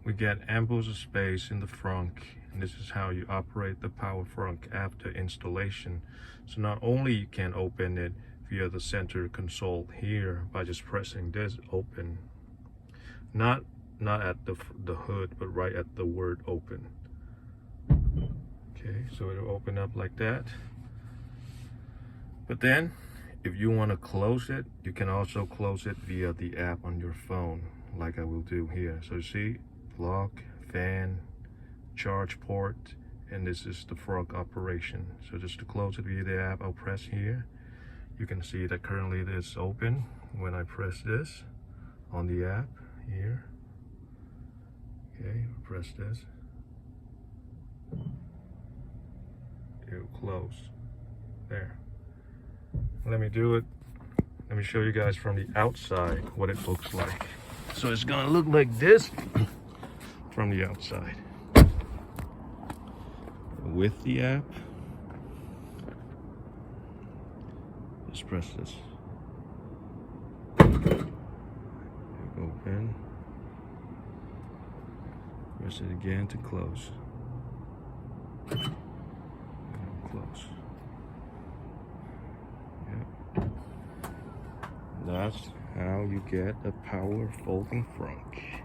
we get ample of space in the frunk, and this is how you operate the power frunk after installation. So not only you can open it via the center console here by just pressing this open, not at the hood, but right at the word open. Okay, so it'll open up like that. But then if you want to close it, you can also close it via the app on your phone, like I will do here. So you see, lock, fan, charge port, and this is the frunk operation. So just to close it via the app, I'll press here. You can see that currently it is open. When I press this on the app here, okay, press this, it'll close there. Let me do it. Let me show you guys from the outside what it looks like. So it's gonna look like this from the outside. With the app, just press this. Open. Press it again to close. And close. Yep. That's how you get a power folding frunk.